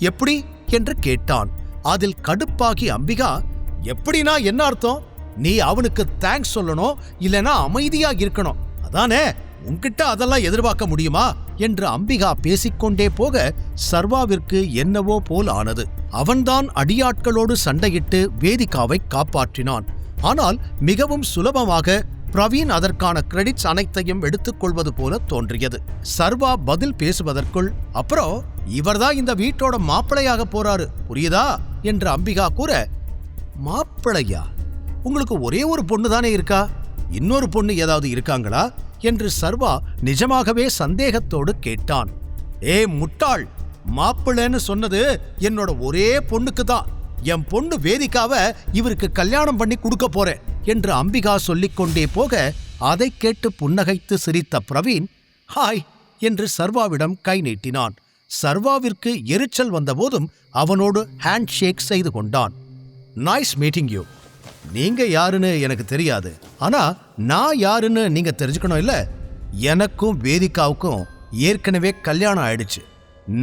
எப்படி என்று கேட்டான். அதில் கடுப்பாகி அம்பிகா, எப்படினா என்ன அர்த்தம்? நீ அவனுக்கு தேங்க்ஸ் சொல்லணும், இல்லனா அமைதியா இருக்கணும், அதானே? உன்கிட்ட அதெல்லாம் எதிர்பார்க்க முடியுமா என்று அம்பிகா பேசிக்கொண்டே போக சர்வாவிற்கு என்னவோ போல் ஆனது. அவன்தான் அடியாட்களோடு சண்டையிட்டு வேதிகாவை காப்பாற்றினான். ஆனால் மிகவும் சுலபமாக பிரவீன் அதற்கான கிரெடிட்ஸ் அனைத்தையும் எடுத்துக்கொள்வது போல தோன்றியது. சர்வா பதில் பேசுவதற்குள், அப்புறம் இவர்தான் இந்த வீட்டோட மாப்பிள்ளையாக போறாரு, புரியுதா என்று அம்பிகா கூற, மாப்பிள்ளையா? உங்களுக்கு ஒரே ஒரு பொண்ணு தானே இருக்கா? இன்னொரு பொண்ணு ஏதாவது இருக்காங்களா என்று சர்வா நிஜமாகவே சந்தேகத்தோடு கேட்டான். ஏ முட்டாள், மாப்பிள்ளைன்னு சொன்னது என்னோட ஒரே பொண்ணுக்கு தான். என் பொண்ணு வேதிகாவை இவருக்கு கல்யாணம் பண்ணி கொடுக்க போறேன் என்று அம்பிகா சொல்லிக்கொண்டே போக அதை கேட்டு புன்னகைத்து சிரித்த பிரவீன் ஹாய் என்று சர்வாவிடம் கை நீட்டினான். சர்வாவிற்கு எரிச்சல் வந்தபோதும் அவனோடு ஹேண்ட் ஷேக் செய்து கொண்டான். Nice meeting you. நீங்க யாருன்னு எனக்கு தெரியாது, ஆனா நான் யாருன்னு நீங்க தெரிஞ்சுக்கணும் இல்ல? எனக்கும் வேதிகாவுக்கும் ஏற்கனவே கல்யாணம் ஆயிடுச்சு.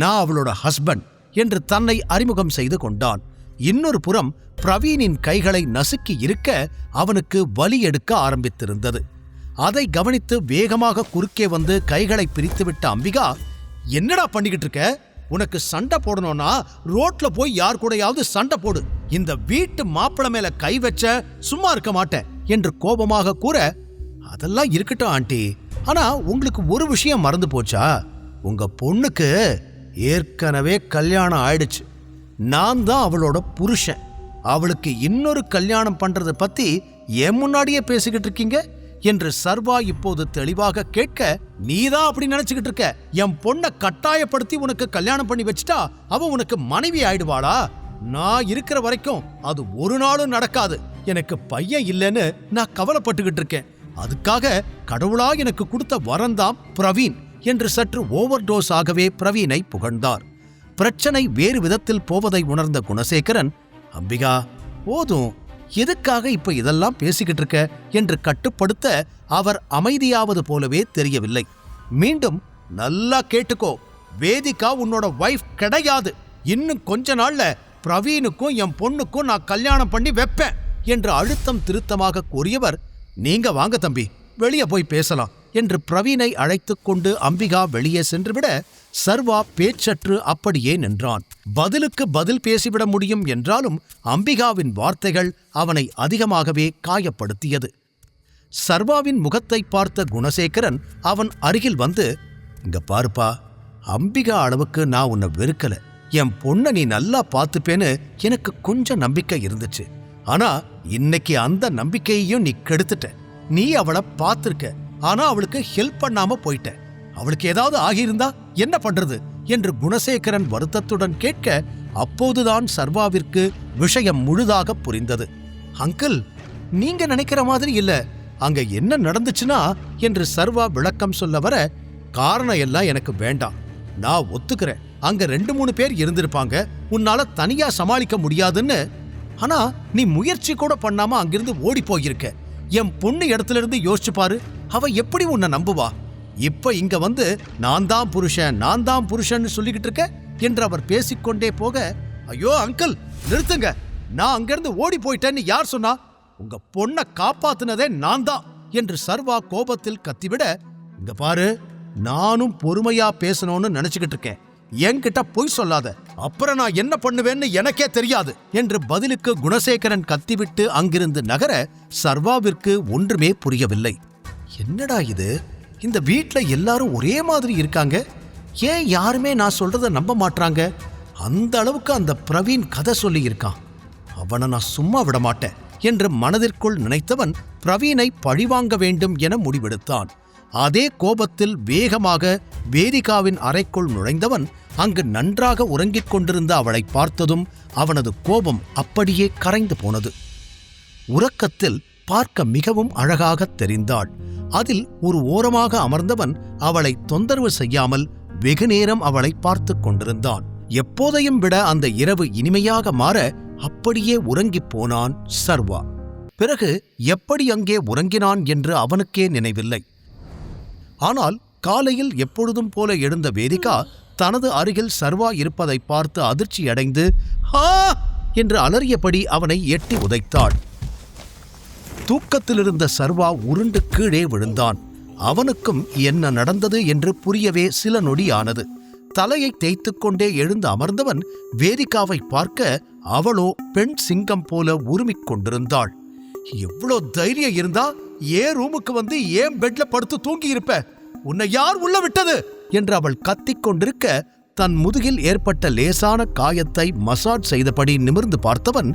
நான் அவளோட ஹஸ்பண்ட் என்று தன்னை அறிமுகம் செய்து கொண்டான். இன்னொரு புறம் பிரவீனின் கைகளை நசுக்கி இருக்க அவனுக்கு வலி எடுக்க ஆரம்பித்திருந்தது. அதை கவனித்து வேகமாக குறுக்கே வந்து கைகளை பிரித்துவிட்ட அம்பிகா, என்னடா பண்ணிக்கிட்டு இருக்க? உனக்கு சண்டை போடணும்னா ரோட்ல போய் யார் கூடயாவது சண்டை போடு. இந்த வீட்டு மாப்பிள்ளை மேல கை வச்ச சும்மா இருக்க மாட்டேன் என்று கோபமாக கூற, அதெல்லாம் இருக்கட்டும் ஆண்டி, ஆனா உங்களுக்கு ஒரு விஷயம் மறந்து போச்சா? உங்க பொண்ணுக்கு ஏற்கனவே கல்யாணம் ஆயிடுச்சு. நான் தான் அவளோட புருஷன். அவளுக்கு இன்னொரு கல்யாணம் பண்றதை பத்தி என் முன்னாடியே பேசிக்கிட்டு இருக்கீங்க என்று சர்வா இப்போது தெளிவாக கேட்க, நீதான் அப்படி நினைச்சுக்கிட்டு இருக்க? என் பொண்ணை கட்டாயப்படுத்தி உனக்கு கல்யாணம் பண்ணி வச்சுட்டா அவ உனக்கு மனைவி ஆயிடுவாளா? நான் இருக்கிற வரைக்கும் அது ஒரு நாளும் நடக்காது. எனக்கு பையன் இல்லைன்னு நான் கவலைப்பட்டுக்கிட்டு இருக்கேன். அதுக்காக கடவுளா எனக்கு கொடுத்த வரந்தாம் பிரவீன் என்று சற்று ஓவர் டோஸ் ஆகவே பிரவீனை புகழ்ந்தார். பிரச்சனை வேறு விதத்தில் போவதை உணர்ந்த குணசேகரன், அம்பிகா போதும், எதுக்காக இப்ப இதெல்லாம் பேசிக்கிட்டு இருக்க என்று கட்டுப்படுத்த அவர் அமைதியாவது போலவே தெரியவில்லை. மீண்டும், நல்லா கேட்டுக்கோ, வேதிகா உன்னோட வைஃப் கிடையாது. இன்னும் கொஞ்ச நாள்ல பிரவீனுக்கும் என் பொண்ணுக்கும் நான் கல்யாணம் பண்ணி வைப்பேன் என்று அழுத்தம் திருத்தமாக கூறியவர், நீங்க வாங்க தம்பி, வெளியே போய் பேசலாம் என்று பிரவீனை அழைத்துக் கொண்டு அம்பிகா வெளியே சென்றுவிட சர்வா பேச்சற்று அப்படியே நின்றான். பதிலுக்கு பதில் பேசிவிட முடியும் என்றாலும் அம்பிகாவின் வார்த்தைகள் அவனை அதிகமாகவே காயப்படுத்தியது. சர்வாவின் முகத்தை பார்த்த குணசேகரன் அவன் அருகில் வந்து, இங்க பாருப்பா, அம்பிகா அளவுக்கு நான் உன்னை வெறுக்கல. என் பொண்ணை நீ நல்லா பார்த்துப்பேன்னு எனக்கு கொஞ்சம் நம்பிக்கை இருந்துச்சு. ஆனா இன்னைக்கு அந்த நம்பிக்கையையும் நீ கெடுத்துட்ட. நீ அவளை பார்த்திருக்க, ஆனா அவளுக்கு ஹெல்ப் பண்ணாம போயிட்ட. அவளுக்கு ஏதாவது ஆகியிருந்தா என்ன பண்றது என்று குணசேகரன் வருத்தத்துடன் கேட்க, அப்போதுதான் சர்வாவிற்கு விஷயம் முழுதாக புரிந்தது. அங்கிள், நீங்க நினைக்கிற மாதிரி இல்ல, அங்க என்ன நடந்துச்சுன்னா என்று சர்வா விளக்கம் சொல்ல வர, காரணம் எல்லாம் எனக்கு வேண்டாம், நான் ஒத்துக்கிறேன். அங்க 2-3 பேர் இருந்திருப்பாங்க, உன்னால தனியா சமாளிக்க முடியாதுன்னு. ஆனா நீ முயற்சி கூட பண்ணாம அங்கிருந்து ஓடி போயிருக்க. என் பொண்ணு இடத்துல இருந்து யோசிச்சு பாரு, அவ எப்படி உன்னை நம்புவா? இப்ப இங்க வந்து நான் தான் புருஷன் சொல்லிக்கிட்டு இருக்க என்று அவர் பேசிக்கொண்டே போக, ஐயோ அங்கிள் நிறுத்துங்க, நான் அங்கிருந்து ஓடி போயிட்டேன்னு யார் சொன்னா? உங்க பொண்ணை காப்பாத்துனதே நான் தான் என்று சர்வா கோபத்தில் கத்திவிட, இங்க பாரு, நானும் பொறுமையா பேசணும்னு நினைச்சுக்கிட்டு இருக்கேன். என்கிட்ட பொய் சொல்லாத, அப்புறம் நான் என்ன பண்ணுவேன்னு எனக்கே தெரியாது என்று பதிலுக்கு குணசேகரன் கத்திவிட்டு அங்கிருந்து நகர சர்வாவிற்கு ஒன்றுமே புரியவில்லை. என்னடா இது, இந்த வீட்ல எல்லாரும் ஒரே மாதிரி இருக்காங்க, ஏன் யாருமே நான் சொல்றத நம்ப மாட்டாங்க? அந்த அளவுக்கு அந்த பிரவீன் கதை சொல்லி இருக்கான், அவனை நான் சும்மா விட மாட்டேன் என்று மனதிற்குள் நினைத்தவன் பிரவீனை பழிவாங்க வேண்டும் என முடிவெடுத்தான். அதே கோபத்தில் வேகமாக வேதிகாவின் அறைக்குள் நுழைந்தவன் அங்கு நன்றாக உறங்கிக் கொண்டிருந்த அவளை பார்த்ததும் அவனது கோபம் அப்படியே கரைந்து போனது. உறக்கத்தில் பார்க்க மிகவும் அழகாக தெரிந்தாள். அதில் ஒரு ஓரமாக அமர்ந்தவன் அவளை தொந்தரவு செய்யாமல் வெகுநேரம் அவளை பார்த்து கொண்டிருந்தான். எப்போதையும் விட அந்த இரவு இனிமையாக மாற அப்படியே உறங்கிப் போனான் சர்வா. பிறகு எப்படி அங்கே உறங்கினான் என்று அவனுக்கே நினைவில்லை. ஆனால் காலையில் எப்பொழுதும் போல எழுந்த வேதிகா தனது அருகில் சர்வா இருப்பதை பார்த்து அதிர்ச்சியடைந்து ஹா என்று அலறியபடி அவனை எட்டி உதைத்தாள். தூக்கத்திலிருந்த சர்வா உருண்டு கீழே விழுந்தான். அவனுக்கும் என்ன நடந்தது என்று புரியவே சில நொடியானது. தலையை தேய்த்துக் கொண்டே எழுந்து அமர்ந்தவன் வேதிகாவை பார்க்க அவளோ பெண் சிங்கம் போல உருமிக் கொண்டிருந்தாள். எவ்வளோ தைரியம் இருந்தா ஏன் ரூமுக்கு வந்து ஏன் பெட்ல படுத்து தூங்கி இருப்ப? உன்னை யார் உள்ள விட்டது என்று அவள் கத்திக் கொண்டிருக்க தன் முதுகில் ஏற்பட்ட லேசான காயத்தை மசாஜ் செய்தபடி நிமிர்ந்து பார்த்தவன்,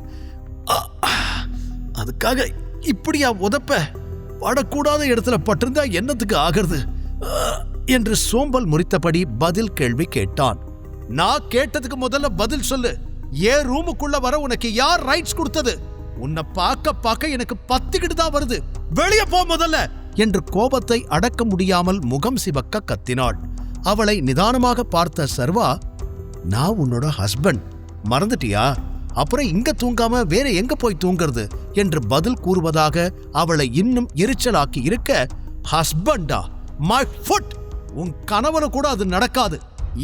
அதுக்காக இப்படியா உதப்ப? படக்கூடாத இடத்துல பட்டிருந்தா என்னத்துக்கு ஆகிறது என்று சோம்பல் முறித்தபடி பதில் கேள்வி கேட்டான். நான் கேட்டதுக்கு முதல்ல பதில் சொல்லு. ஏன் ரூமுக்குள்ள வர உனக்கு யார் ரைட்ஸ் கொடுத்தது? உன்னை பார்க்க எனக்கு பத்திக்கிட்டு தான் வருது. வெளியே போ முதல்ல என்று கோபத்தை அடக்க முடியாமல் முகம் சிவக்க கத்தினாள். அவளை நிதானமாக பார்த்த சர்வா, நான் உன்னோட ஹஸ்பண்ட், மறந்துட்டியா? அப்புறம் இங்க தூங்காம வேற எங்க போய் தூங்குறது என்று பதில் கூறுவதாக அவளை இன்னும் எரிச்சலாக்கி இருக்க, ஹஸ்பண்டா? My foot! உன் கணவனு கூட அது நடக்காது.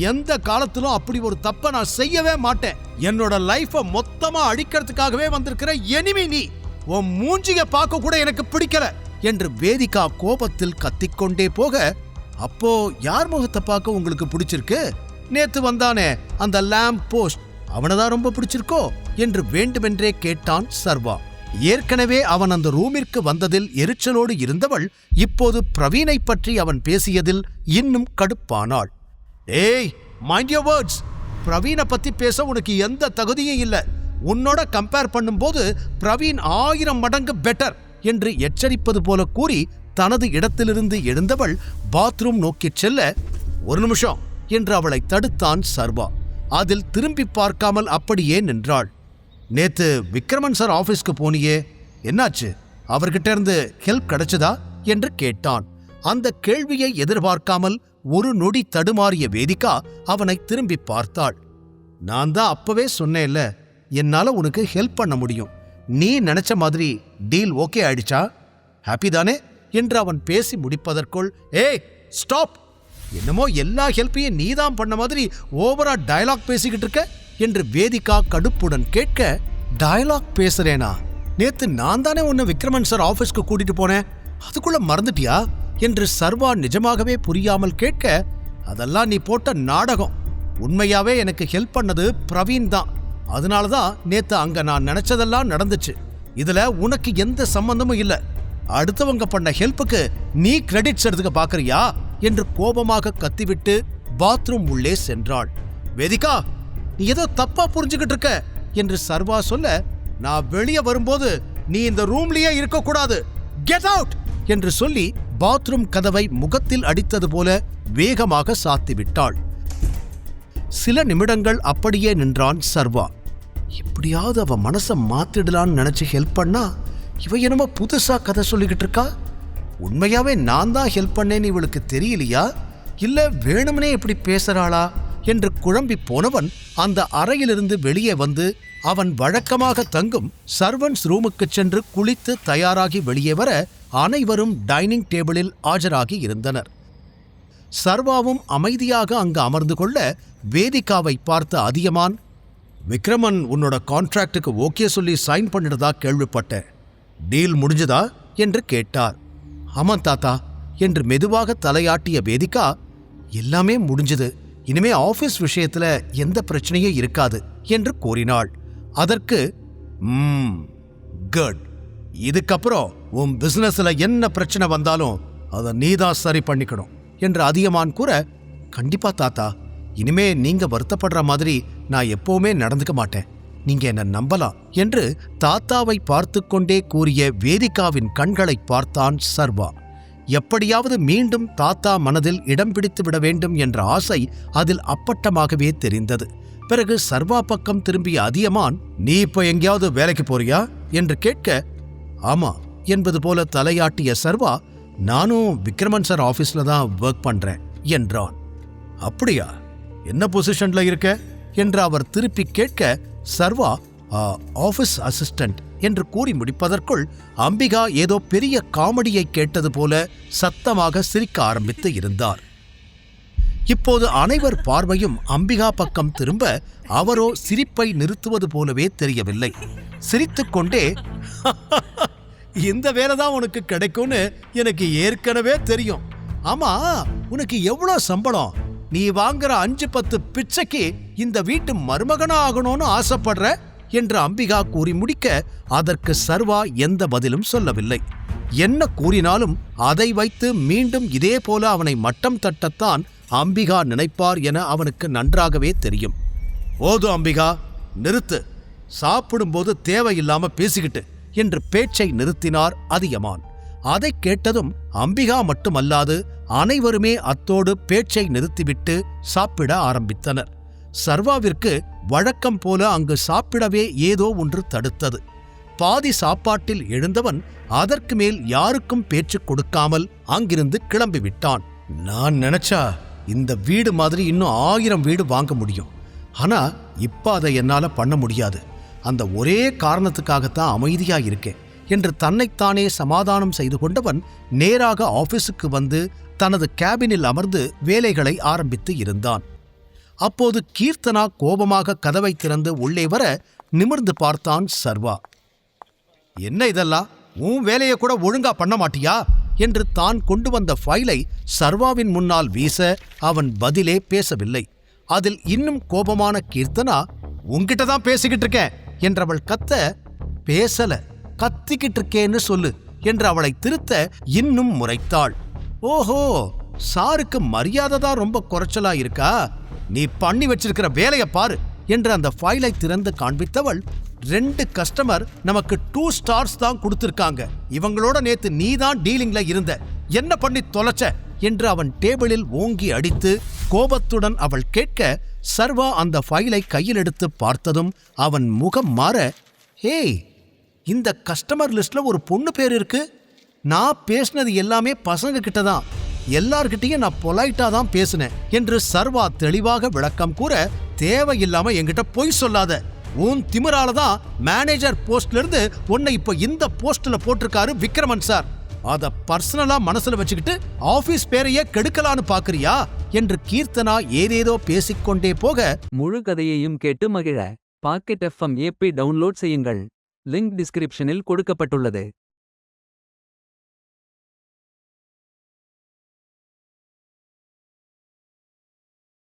எந்த காலத்திலும் அப்படி ஒரு தப்ப நான் செய்யவே மாட்டேன். என்னோட லைஃப மொத்தமா அழிக்கிறதுக்காகவே வந்திருக்கிற எனிமி நீ. உன் மூஞ்சிய பார்க்க கூட எனக்கு பிடிக்கல என்று வேதிகா கோபத்தில் கத்திக்கொண்டே போக, அப்போ யார் முகத்தை பார்க்க உங்களுக்கு பிடிச்சிருக்கு? நேத்து வந்தானே அந்த லேம்ப் போஸ்ட், அவனதான் ரொம்ப பிடிச்சிருக்கோ என்று வேண்டுமென்றே கேட்டான் சர்வா. ஏற்கனவே அவன் அந்த ரூமிற்கு வந்ததில் எரிச்சலோடு இருந்தவள் இப்போது பிரவீனை பற்றி அவன் பேசியதில் இன்னும் கடுப்பானாள். ஏய், மைண்ட் யுவர் வேர்ட்ஸ். பிரவீனை பத்தி பேச உனக்கு எந்த தகுதியும் இல்லை. உன்னோட கம்பேர் பண்ணும்போது பிரவீன் 1000 மடங்கு பெட்டர் என்று எச்சரிப்பது போல கூறி தனது இடத்திலிருந்து எழுந்தவள் பாத்ரூம் நோக்கிச் செல்ல, ஒரு நிமிஷம் என்று அவளை தடுத்தான் சர்வா. அதில் திரும்பி பார்க்காமல் அப்படியே நின்றாள். நேத்து விக்ரமன் சார் ஆபீஸ்க்கு போனியே, என்னாச்சு? அவர்கிட்ட இருந்து ஹெல்ப் கிடைச்சதா என்று கேட்டான். அந்த கேள்வியை எதிர்பார்க்காமல் ஒரு நொடி தடுமாறிய வேதிகா அவனை திரும்பி பார்த்தாள். நான் தான் அப்பவே சொன்னேன்ல, என்னால உனக்கு ஹெல்ப் பண்ண முடியும். நீ நினைச்ச மாதிரி டீல் ஓகே ஆயிடுச்சா? ஹாப்பி தானே என்று அவன் பேசி முடிப்பதற்குள், ஏய் ஸ்டாப்! என்னமோ எல்லா ஹெல்ப்பையும் நீதான் பண்ண மாதிரி ஓவரா டயலாக் பேசிக்கிட்டு இருக்க என்று வேதிகா கடுப்புடன் கேட்க, டயலாக் பேசுறேனா? நேத்து நான் தானே உன்னை விக்ரமன் சார் ஆபீஸ்க்கு கூட்டிட்டு போனேன், அதுக்குள்ள மறந்துட்டியா என்று சர்வா நிஜமாகவே புரியாமல் கேட்க, அதெல்லாம் நீ போட்ட நாடகம். உண்மையாவே எனக்கு ஹெல்ப் பண்ணது பிரவீன் தான். அதனாலதான் நேத்து அங்க நான் நினைச்சதெல்லாம் நடந்துச்சு. இதுல உனக்கு எந்த சம்பந்தமும் இல்ல. அடுத்தவங்க பண்ண ஹெல்ப்புக்கு நீ கிரெடிட்ஸ் எடுத்துக்க பாக்குறியா என்று கோபமாக கத்திவிட்டு பாத்ரூம் உள்ளே சென்றாள். வேதிகா, நீ ஏதோ தப்பா புரிஞ்சுக்கிட்டு இருக்க என்று சர்வா சொல்ல, நான் வெளியே வரும்போது நீ இந்த ரூம்லயே இருக்கக்கூடாது, கெட் அவுட் என்று சொல்லி பாத்ரூம் கதவை முகத்தில் அடித்தது போல வேகமாக சாத்திவிட்டாள். சில நிமிடங்கள் அப்படியே நின்றான் சர்வா. எப்படியாவது அவ மனசை மாத்திடலான்னு நினைச்சு ஹெல்ப் பண்ணா, இவ என்னமோ புதுசா கதை சொல்லிக்கிட்டு இருக்கா. உண்மையாவே நான் தான் ஹெல்ப் பண்ணேன்னு இவளுக்கு தெரியலையா, இல்ல வேணும்னே இப்படி பேசுறாளா என்று குழம்பி போனவன் அந்த அறையிலிருந்து வெளியே வந்து அவன் வழக்கமாக தங்கும் சர்வன்ஸ் ரூமுக்கு சென்று குளித்து தயாராகி வெளியே வர அனைவரும் டைனிங் டேபிளில் ஆஜராகி இருந்தனர். சர்வாவும் அமைதியாக அங்கு அமர்ந்து கொள்ள வேதிகாவை பார்த்த அதியமான், விக்ரமன் உன்னோட கான்ட்ராக்டுக்கு ஓகே சொல்லி சைன் பண்ணிடுதா கேள்விப்பட்டேன். டீல் முடிஞ்சதா என்று கேட்டார். ஆமாம் தாத்தா என்று மெதுவாக தலையாட்டிய வேதிகா, எல்லாமே முடிஞ்சது, இனிமே ஆபீஸ் விஷயத்துல எந்த பிரச்சனையும் இருக்காது என்று கூறினாள். அதற்கு குட், இதுக்கப்புறம் உன் பிசினஸ்ல என்ன பிரச்சனை வந்தாலும் அதை நீதான் சரி பண்ணிக்கணும் என்று அதியமான் கூற, கண்டிப்பா தாத்தா, இனிமே நீங்க வருத்தப்படுற மாதிரி நான் எப்பவுமே நடந்துக்க மாட்டேன், நீங்க என்ன நம்பலாம் என்று தாத்தாவை பார்த்து கொண்டே கூறிய வேதிகாவின் கண்களை பார்த்தான் சர்வா. எப்படியாவது மீண்டும் தாத்தா மனதில் இடம் பிடித்து விட வேண்டும் என்ற ஆசை அதில் அப்பட்டமாகவே தெரிந்தது. பிறகு சர்வா பக்கம் திரும்பிய அதியமான், நீ இப்ப எங்கேயாவது வேலைக்கு போறியா என்று கேட்க, ஆமா என்பது போல தலையாட்டிய சர்வா, நானும் விக்ரமன் சார் ஆபீஸ்ல தான் ஒர்க் பண்றேன் என்றான். அப்படியா, என்ன பொசிஷன்ல இருக்க என்று அவர் திருப்பி கேட்க, சர்வா ஆபீஸ் அசிஸ்டன்ட் என்று கூறி முடிப்பதற்குள் அம்பிகா ஏதோ பெரிய காமெடியை கேட்டது போல சத்தமாக சிரிக்க ஆரம்பித்து இருந்தார். இப்போது அனைவர் பார்வையும் அம்பிகா பக்கம் திரும்ப அவரோ சிரிப்பை நிறுத்துவது போலவே தெரியவில்லை. சிரித்துக்கொண்டே இந்த வேலைதான் உனக்கு கிடைக்கும்னு எனக்கு ஏற்கனவே தெரியும். ஆமா, உனக்கு எவ்வளவு சம்பளம்? நீ வாங்குற 5-10 பிச்சைக்கு இந்த வீட்டு மருமகனா ஆகணும்னு ஆசைப்படுற என்று அம்பிகா கூறி முடிக்க அதற்கு சர்வா எந்த பதிலும் சொல்லவில்லை. என்ன கூறினாலும் அதை வைத்து மீண்டும் இதே போல அவனை மட்டம் தட்டத்தான் அம்பிகா நினைப்பார் என அவனுக்கு நன்றாகவே தெரியும். போதும் அம்பிகா, நிறுத்து. சாப்பிடும்போது தேவையில்லாம பேசிக்கிட்டு என்று பேச்சை நிறுத்தினார் அதியமான். அதை கேட்டதும் அம்பிகா மட்டுமல்லாது அனைவருமே அத்தோடு பேச்சை நிறுத்திவிட்டு சாப்பிட ஆரம்பித்தனர். சர்வாவிற்கு வழக்கம் போல அங்கு சாப்பிடவே ஏதோ ஒன்று தடுத்தது. பாதி சாப்பாட்டில் எழுந்தவன் அதற்கு மேல் யாருக்கும் பேச்சு கொடுக்காமல் அங்கிருந்து கிளம்பிவிட்டான். நான் நினைச்சா இந்த வீடு மாதிரி இன்னும் 1000 வீடு வாங்க முடியும். ஆனா இப்ப அதை என்னால பண்ண முடியாது. அந்த ஒரே காரணத்துக்காகத்தான் அமைதியா இருக்கேன் என்று தன்னைத்தானே சமாதானம் செய்து கொண்டவன் நேராக ஆபீஸுக்கு வந்து தனது கேபினில் அமர்ந்து வேலைகளை ஆரம்பித்து இருந்தான். அப்போது கீர்த்தனா கோபமாக கதவை திறந்து உள்ளே வர நிமிர்ந்து பார்த்தான் சர்வா. என்ன இதெல்லாம்? உன் வேலையை கூட ஒழுங்கா பண்ண மாட்டியா என்று தான் கொண்டு வந்த ஃபைலை சர்வாவின் முன்னால் வீச அவன் பதிலே பேசவில்லை. அதில் இன்னும் கோபமான கீர்த்தனா, உன்கிட்ட தான் பேசிக்கிட்டு இருக்கேன் என்றவள் கத்த, பேசல, கத்திக்கிட்டு இருக்கேன்னு சொல்லு என்று அவளை திருத்த இன்னும் முறைத்தாள். ஓஹோ, சாருக்கு மரியாதை தான் ரொம்ப குறைச்சலா இருக்கா? நீ பண்ணி வச்சிருக்கிற வேலையை பாரு என்று அந்த ஃபைலை திறந்து காண்பித்தவள், 2 கஸ்டமர் நமக்கு 2 ஸ்டார்ஸ் தான் கொடுத்திருக்காங்க. இவங்களோட நேத்து நீ தான் டீலிங்ல இருந்த, என்ன பண்ணி தொலைச்ச என்று அவன் டேபிளில் ஓங்கி அடித்து கோபத்துடன் அவள் கேட்க, சர்வா அந்த ஃபைலை கையில் எடுத்து பார்த்ததும் அவன் முகம் மாற, ஹேய், இந்த கஸ்டமர் லிஸ்ட்ல ஒரு பொண்ணு பேர் இருக்கு. நான் பேசினது எல்லாமே பசங்க கிட்ட தான், எல்லார்கிட்டையும் நான் பொலைட்டா தான் பேசினேன் என்று சர்வா தெளிவாக விளக்கம் கூற, தேவையில்லாம என்கிட்ட பொய் சொல்லாத. உன் திமிரால தான் மேனேஜர் போஸ்ட்ல இருந்து உன்னை இப்ப இந்த போஸ்ட்ல போட்டிருக்காரு விக்ரமன் சார். அத பர்சனலா மனசுல வச்சுக்கிட்டு ஆபீஸ் பேரையே கெடுக்கலான்னு பாக்குறியா என்று கீர்த்தனா ஏதேதோ பேசிக்கொண்டே போக, முழு கதையையும் கேட்டு மகிழ பாக்கெட் FM ஆப்பை டவுன்லோட் செய்யுங்கள். லிங்க் டிஸ்கிரிப்ஷனில் கொடுக்கப்பட்டுள்ளது.